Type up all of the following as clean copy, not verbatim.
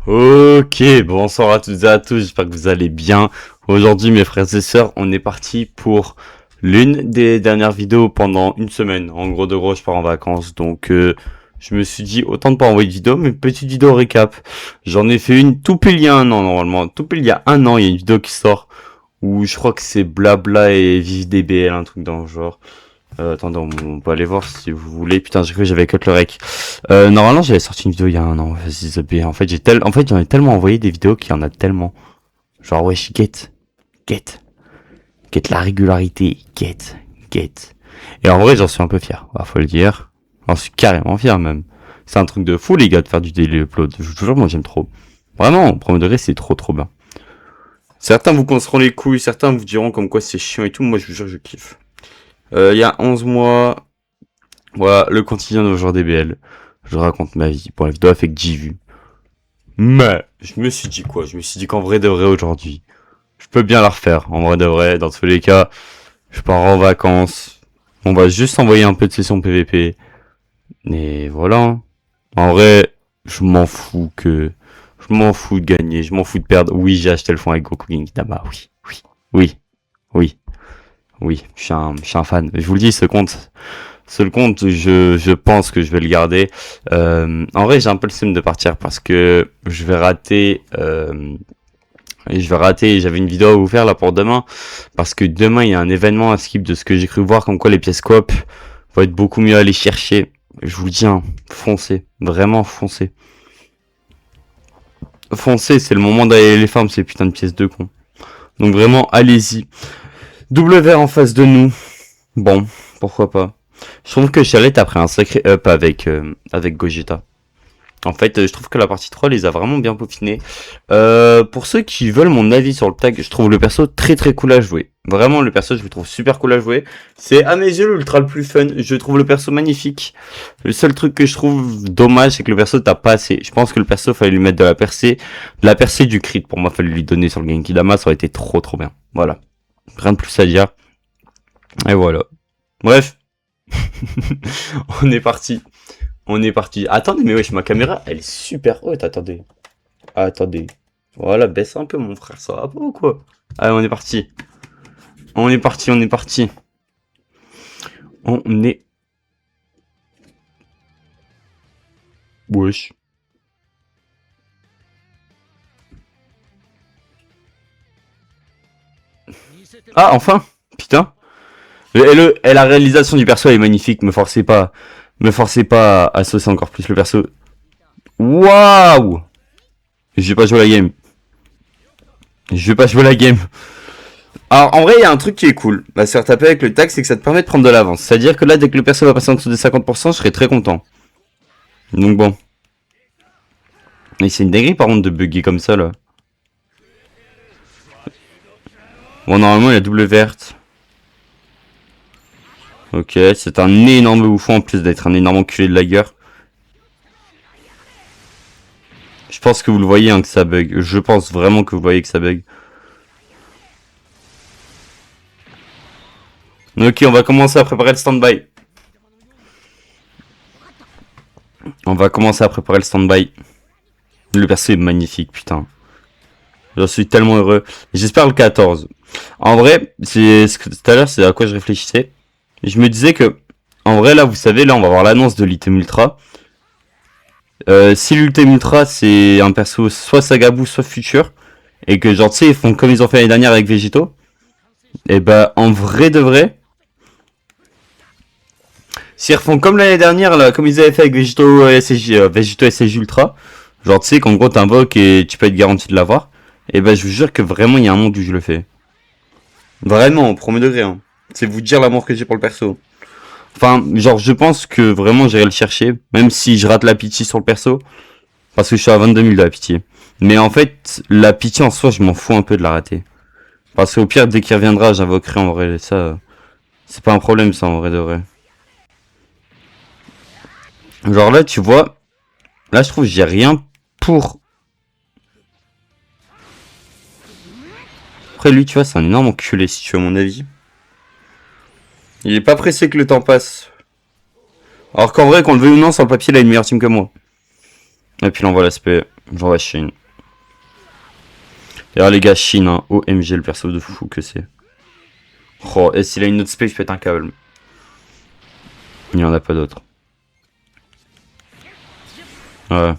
Ok, bonsoir à toutes et à tous, j'espère que vous allez bien. Aujourd'hui, mes frères et sœurs, on est parti pour l'une des dernières vidéos pendant une semaine. En gros, de gros, je pars en vacances, donc je me suis dit autant de pas envoyer de vidéo, mais petite vidéo récap. J'en ai fait une tout pile il y a un an, normalement. Tout pile il y a un an, il y a une vidéo qui sort où je crois que c'est Blabla et Vive DBL, un truc dans le genre. Attendez, on peut aller voir si vous voulez. Putain, j'ai cru que j'avais cut le rec. Normalement, j'avais sorti une vidéo il y a un an. Vas-y, zappé. En fait, j'en ai tellement envoyé des vidéos qu'il y en a tellement. Genre, wesh, get la régularité, get. Et en vrai, j'en suis un peu fier. Bah, faut le dire. J'en suis carrément fier, même. C'est un truc de fou, les gars, de faire du daily upload. Je vous jure, moi, j'aime trop. Vraiment, au premier degré, c'est trop bien. Certains vous conseilleront les couilles, certains vous diront comme quoi c'est chiant et tout. Moi, je vous jure, je kiffe. Il y a 11 mois, voilà, le quotidien de joueur DBL. Je raconte ma vie. Bon, la vidéo a fait que 10 vues. Mais, je me suis dit quoi? Je me suis dit qu'en vrai de vrai aujourd'hui, je peux bien la refaire. En vrai de vrai, dans tous les cas, je pars en vacances. On va juste envoyer un peu de session PVP. Et voilà. En vrai, je m'en fous de gagner, je m'en fous de perdre. Oui, j'ai acheté le fond avec Goku Gintama. Oui, oui, oui. Je suis un fan. Je vous le dis, ce compte, je pense que je vais le garder. En vrai, j'ai un peu le seum de partir parce que je vais rater. J'avais une vidéo à vous faire là pour demain parce que demain il y a un événement à skip de ce que j'ai cru voir comme quoi les pièces coop vont être beaucoup mieux à aller chercher. Je vous le dis, hein, foncez, vraiment foncez. Foncez, c'est le moment d'aller les farms ces putains de pièces de con. Donc vraiment, allez-y. Double vert en face de nous. Bon, pourquoi pas. Je trouve que Charlotte a pris un sacré up avec Gogeta. En fait, je trouve que la partie 3 les a vraiment bien peaufinés. Pour ceux qui veulent mon avis sur le tag, je trouve le perso très cool à jouer. Vraiment, le perso, je le trouve super cool à jouer. C'est à mes yeux l'ultra le plus fun. Je trouve le perso magnifique. Le seul truc que je trouve dommage, c'est que le perso t'as pas assez. Je pense que le perso, fallait lui mettre de la percée du crit. Pour moi, fallait lui donner sur le Genki Dama, ça aurait été trop bien. Voilà. Rien de plus à dire. Et voilà. Bref. On est parti. On est parti. Attendez, mais wesh, ma caméra, elle est super haute. Attendez. Voilà, baisse un peu, mon frère. Ça va pas ou quoi? Allez, on est parti. On est parti. On est... Wesh. Ah, enfin. Putain. Et la réalisation du perso, elle est magnifique. Me forcez pas à associer encore plus le perso. Waouh! Je vais pas jouer la game. Alors, en vrai, il y a un truc qui est cool. Bah, se faire taper avec le tag, c'est que ça te permet de prendre de l'avance. C'est-à-dire que là, dès que le perso va passer en dessous des 50%, je serai très content. Donc bon. Mais c'est une dinguerie, par contre, de bugger comme ça, là. Bon, normalement, il y a double verte. Ok, c'est un énorme bouffon, en plus d'être un énorme enculé de la gueule. Je pense que vous le voyez, hein, que ça bug. Je pense vraiment que vous voyez que ça bug. Ok, on va commencer à préparer le stand-by. Le perso est magnifique, putain. J'en suis tellement heureux. J'espère le 14. En vrai, c'est ce que tout à l'heure, c'est à quoi je réfléchissais. Je me disais que, en vrai, là, vous savez, là, on va avoir l'annonce de l'item ultra. Si l'ultime ultra, c'est un perso soit Sagabou, soit Futur, et que, genre, tu sais, ils font comme ils ont fait l'année dernière avec Végéto, et bah, en vrai de vrai, s'ils refont comme l'année dernière, là, comme ils avaient fait avec Végéto SSJ Ultra, genre, tu sais, qu'en gros, t'invoques et tu peux être garanti de l'avoir, et bah, je vous jure que vraiment, il y a un monde où je le fais. Vraiment, au premier degré, hein. C'est vous dire l'amour que j'ai pour le perso. Enfin, genre, je pense que vraiment, j'irai le chercher, même si je rate la pitié sur le perso, parce que je suis à 22 000 de la pitié. Mais en fait, la pitié en soi, je m'en fous un peu de la rater. Parce qu'au pire, dès qu'il reviendra, j'invoquerai en vrai. Ça, c'est pas un problème, ça, en vrai de vrai. Genre là, tu vois, là, je trouve que j'ai rien pour... Après, lui, tu vois, c'est un énorme enculé, si tu veux mon avis. Il est pas pressé que le temps passe. Alors qu'en vrai, qu'on le veuille ou non, sur le papier, il a une meilleure team que moi. Et puis, il envoie l'aspect. Genre ouais, Shin. D'ailleurs les gars, Shin, hein, OMG, le perso de fou que c'est. Oh, et s'il a une autre spé, je pète un câble. Il n'y en a pas d'autre. Ouais.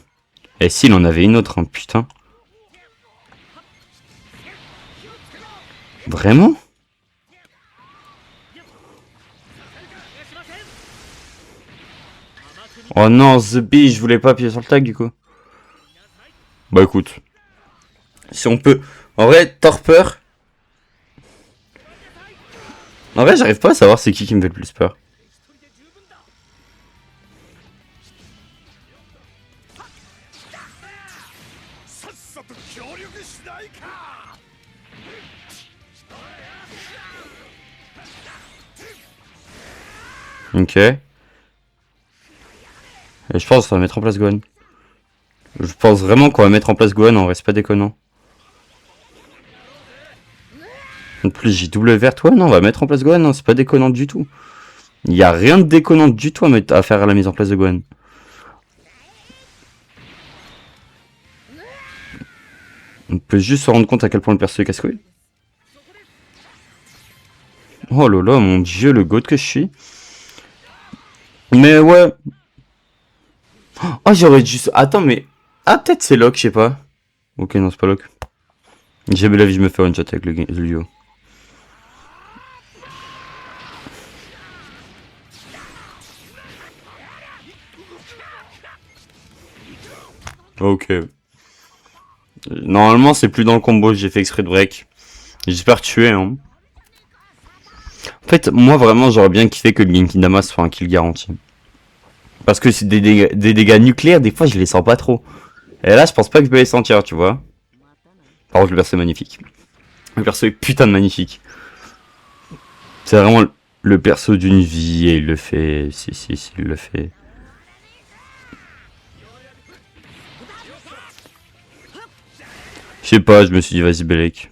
Et s'il en avait une autre, hein, putain. Vraiment? Oh non, The Bee, je voulais pas appuyer sur le tag du coup. Bah écoute. Si on peut... En vrai, torpeur. En vrai, j'arrive pas à savoir c'est qui me fait le plus peur. Ok. Et je pense qu'on va mettre en place Gohan. Je pense vraiment qu'on va mettre en place Gohan, en vrai, c'est pas déconnant. En plus, j'ai double verte. Ouais, non, on va mettre en place Gohan, non, c'est pas déconnant du tout. Il y a rien de déconnant du tout à faire à la mise en place de Gohan. On peut juste se rendre compte à quel point le perso est casse-couille. Oh là là, mon dieu, le goat que je suis. Mais ouais. Oh, j'aurais juste... Attends, mais... Ah, peut-être c'est Locke, je sais pas. Ok, non, c'est pas Locke. Jamais la vie, je me fais one shot avec le duo. Ok. Normalement, c'est plus dans le combo, j'ai fait exprès de break. J'espère tuer, hein. En fait, moi, vraiment, j'aurais bien kiffé que le Genki Dama soit un kill garanti. Parce que c'est des dégâts nucléaires, des fois, je les sens pas trop. Et là, je pense pas que je peux les sentir, tu vois. Par contre, le perso est magnifique. Le perso est putain de magnifique. C'est vraiment le perso d'une vie et il le fait. Si, il le fait. Je sais pas, je me suis dit, vas-y, Belek.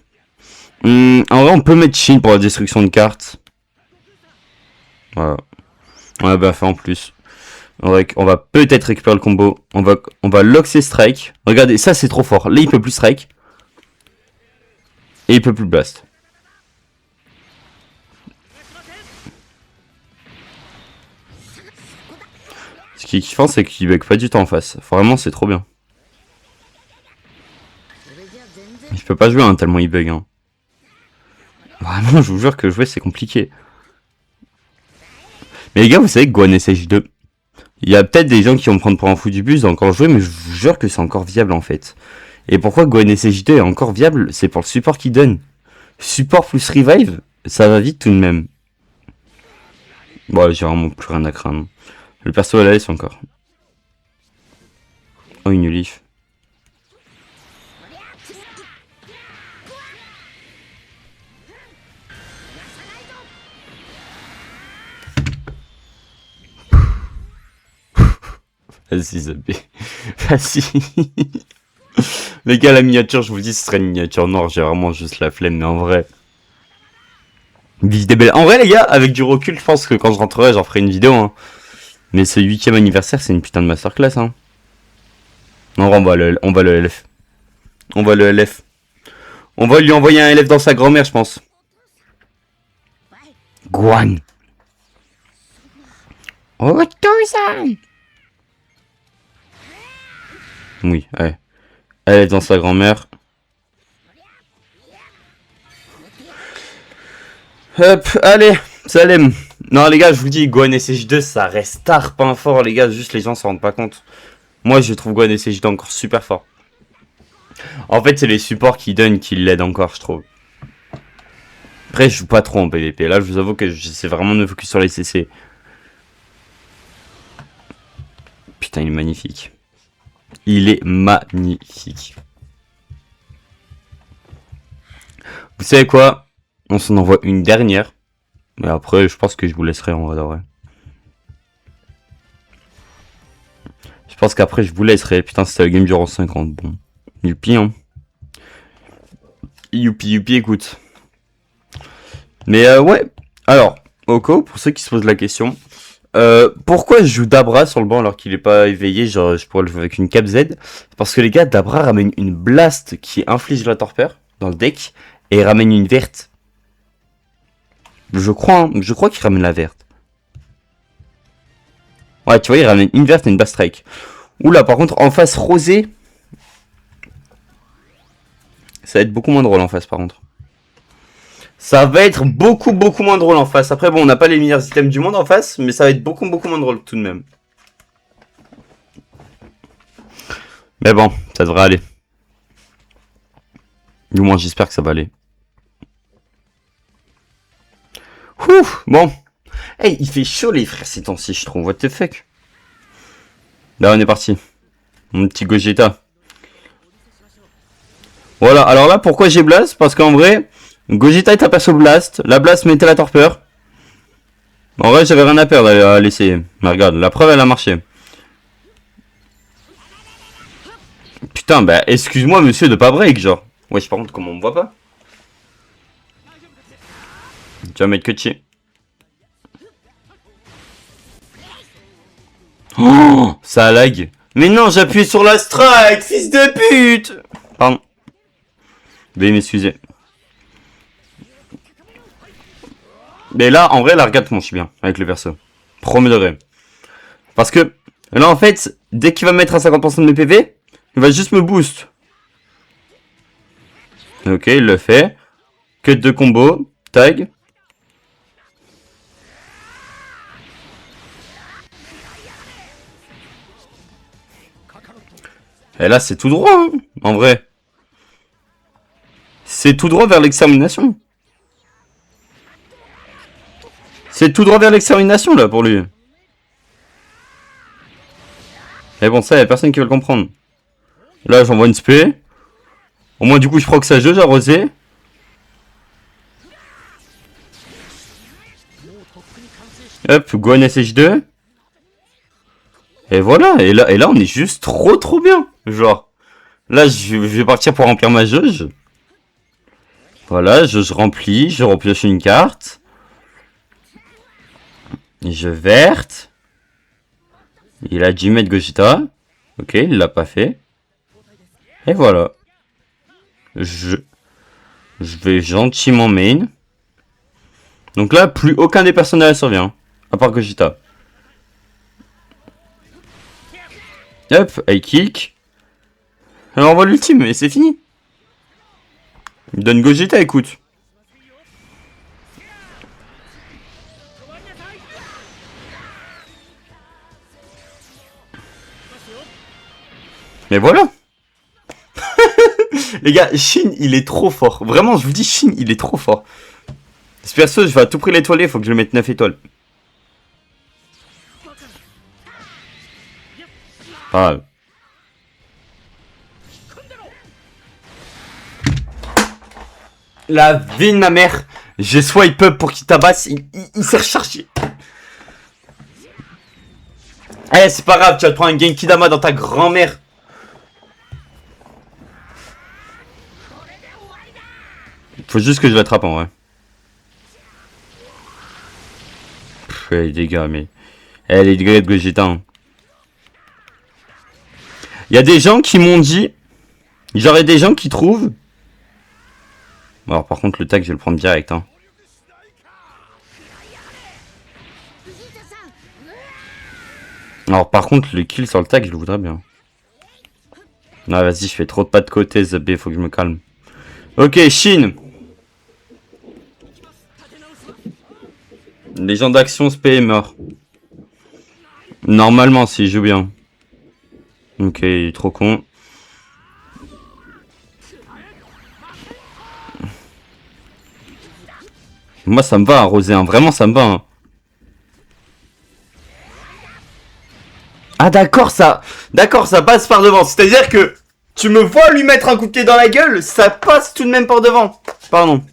En vrai, on peut mettre Shin pour la destruction de cartes. Voilà. On a bien fait en plus. On va peut-être récupérer le combo. On va lock ses strikes. Regardez, ça c'est trop fort. Là, il peut plus strike. Et il peut plus blast. Ce qui est kiffant, c'est qu'il bug pas du temps en face. Vraiment, c'est trop bien. Je peux pas jouer, hein, tellement il bug. Hein. Vraiment, je vous jure que jouer, c'est compliqué. Mais les gars, vous savez que Gohan SH2, il y a peut-être des gens qui vont me prendre pour un fou du bus d'encore jouer, mais je vous jure que c'est encore viable en fait. Et pourquoi Gohan SH2 est encore viable? C'est pour le support qu'il donne. Support plus revive, ça va vite tout de même. Bon, j'ai vraiment plus rien à craindre. Le perso à la laisse encore. Oh, une leaf. Vas-y, Zabé. Vas-y. Les gars, la miniature, je vous dis, ce serait une miniature noire. J'ai vraiment juste la flemme, mais en vrai. Vive des belles. En vrai, les gars, avec du recul, je pense que quand je rentrerai, j'en ferai une vidéo. Hein. Mais ce 8ème anniversaire, c'est une putain de masterclass. Hein. Non, on va le LF. On va le LF. On va lui envoyer un LF dans sa grand-mère, je pense. Guan. Oto-san. Oui, ouais. Elle est dans sa grand-mère. Hop, allez, Salem. Non, les gars, je vous dis, Gohan SH2, ça reste tard, pas fort, les gars. Juste, les gens s'en rendent pas compte. Moi, je trouve Gohan SH2 encore super fort. En fait, c'est les supports qui donnent qui l'aident encore, je trouve. Après, je joue pas trop en PvP. Là, je vous avoue que j'essaie vraiment de me focus sur les CC. Putain, il est magnifique. Il est magnifique. Vous savez quoi? On s'en envoie une dernière. Mais après, je pense que je vous laisserai en vrai. Je pense qu'après, je vous laisserai. Putain, c'était la game du rang 50. Bon. Youpi, hein. Youpi, écoute. Mais ouais. Alors, Oko, pour ceux qui se posent la question. Pourquoi je joue Dabra sur le banc alors qu'il est pas éveillé? Genre, je pourrais le jouer avec une Cap Z. Parce que les gars, Dabra ramène une blast qui inflige la torpeur dans le deck et ramène une verte. Je crois, hein, je crois qu'il ramène la verte. Ouais, tu vois, il ramène une verte et une blast strike. Oula, par contre, en face rosé, ça va être beaucoup moins drôle en face, par contre. Ça va être beaucoup moins drôle en face. Après, bon, on n'a pas les meilleurs items du monde en face, mais ça va être beaucoup moins drôle tout de même. Mais bon, ça devrait aller. Du moins, j'espère que ça va aller. Ouh, bon. Hey, il fait chaud les frères ces temps-ci, je trouve. What the fuck. Là, on est parti. Mon petit Gogeta. Voilà, alors là, pourquoi j'ai Blast? Parce qu'en vrai, Gogeta est un perso Blast. La Blast mettait la torpeur. En vrai, j'avais rien à perdre à l'essayer. Mais regarde, la preuve, elle a marché. Putain, bah, excuse-moi, monsieur, de pas break, genre. Wesh, par contre, comment on me voit pas? Tu vas mettre que chier. Oh, ça lag. Mais non, j'ai appuyé sur la strike, fils de pute. Pardon. Veuillez m'excuser. Mais là, en vrai, la regarde comment je suis bien avec le perso. Premier degré. Parce que, là, en fait, dès qu'il va mettre à 50% de mes PV, il va juste me boost. Ok, il le fait. Cut de combo. Tag. Et là, c'est tout droit, hein, en vrai. C'est tout droit vers l'extermination. C'est tout droit vers l'extermination, là, pour lui. Mais bon, ça, y a personne qui va le comprendre. Là, j'envoie une spé. Au moins, du coup, je proc sa jeu, j'ai arrosé. Hop, Gohan SH2. Et voilà, et là, on est juste trop bien. Genre, là, je vais partir pour remplir ma jauge. Voilà, je remplis, je repioche une carte. Je verte. Il a 10 mètres Gogeta. Ok, il l'a pas fait. Et voilà. Je vais gentiment main. Donc là, plus aucun des personnages survient. À part Gogeta. Hop, high kick. Alors on voit l'ultime et c'est fini. Il donne Gogeta, écoute. Mais voilà. Les gars, Shin, il est trop fort. Vraiment, je vous dis, Shin, il est trop fort. Ce perso, je vais à tout prix l'étoiler, faut que je le mette 9 étoiles. Pas grave. La vie de ma mère. J'ai swipe up pour qu'il tabasse, il s'est rechargé. Eh, c'est pas grave, tu vas te prendre un Genki Dama dans ta grand-mère. Faut juste que je l'attrape en vrai. Pff, les dégâts, mais... Eh, les dégâts de Gogeta. Hein. Y a des gens qui m'ont dit... Genre, y a des gens qui trouvent... Alors, par contre, le tag, je vais le prendre direct. Hein. Alors, par contre, le kill sur le tag, je le voudrais bien. Non, vas-y, je fais trop de pas de côté, Zabé, faut que je me calme. Ok, Shin. Les gens d'action, spé est mort. Normalement, s'il joue bien. Ok, il est trop con. Moi, ça me va, arroser, hein. Vraiment, ça me va. Hein. Ah, d'accord, ça passe par devant. C'est-à-dire que tu me vois lui mettre un coup de pied dans la gueule, ça passe tout de même par devant. Pardon.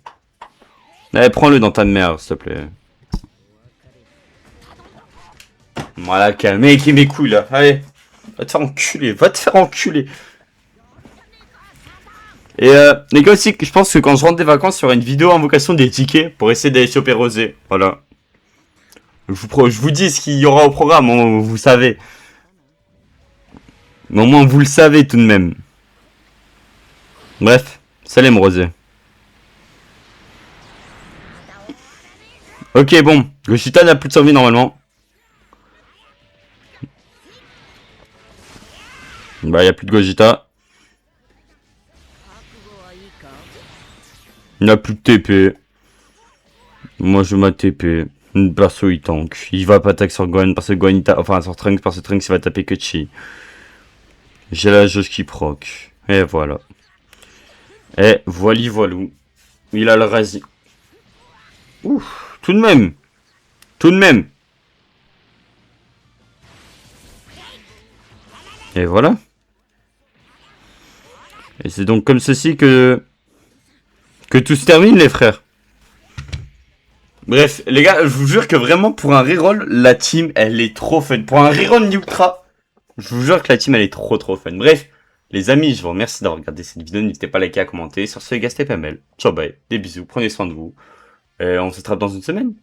Allez, prends-le dans ta merde, s'il te plaît. Voilà, calmez mes couilles, là. Allez. Va te faire enculer, va te faire enculer. Et les gars aussi, je pense que quand je rentre des vacances, il y aura une vidéo invocation des tickets pour essayer d'aller choper Rosé. Voilà. Je vous dis ce qu'il y aura au programme, vous savez. Mais au moins vous le savez tout de même. Bref, salam Rosé. Ok, bon. Gogeta n'a plus de survie normalement. Bah, y a plus de Gogeta. Il n'a plus de TP. Moi, je ma TP. Perso, il tank. Il va pas attaquer sur Gohan parce que Gohan, enfin, sur Trunks parce que Trunks, il va taper que Chi. J'ai la jauge qui proc. Et voilà. Et voilou. Il a le rasi. Ouf, tout de même. Tout de même. Et voilà. Et c'est donc comme ceci que tout se termine, les frères. Bref, les gars, je vous jure que vraiment, pour un reroll, la team, elle est trop fun. Pour un reroll Ultra, je vous jure que la team, elle est trop fun. Bref, les amis, je vous remercie d'avoir regardé cette vidéo. N'hésitez pas à liker, à commenter. Sur ce, les gars, c'était Pamel. Ciao, bye. Des bisous. Prenez soin de vous. Et on se rattrape dans une semaine.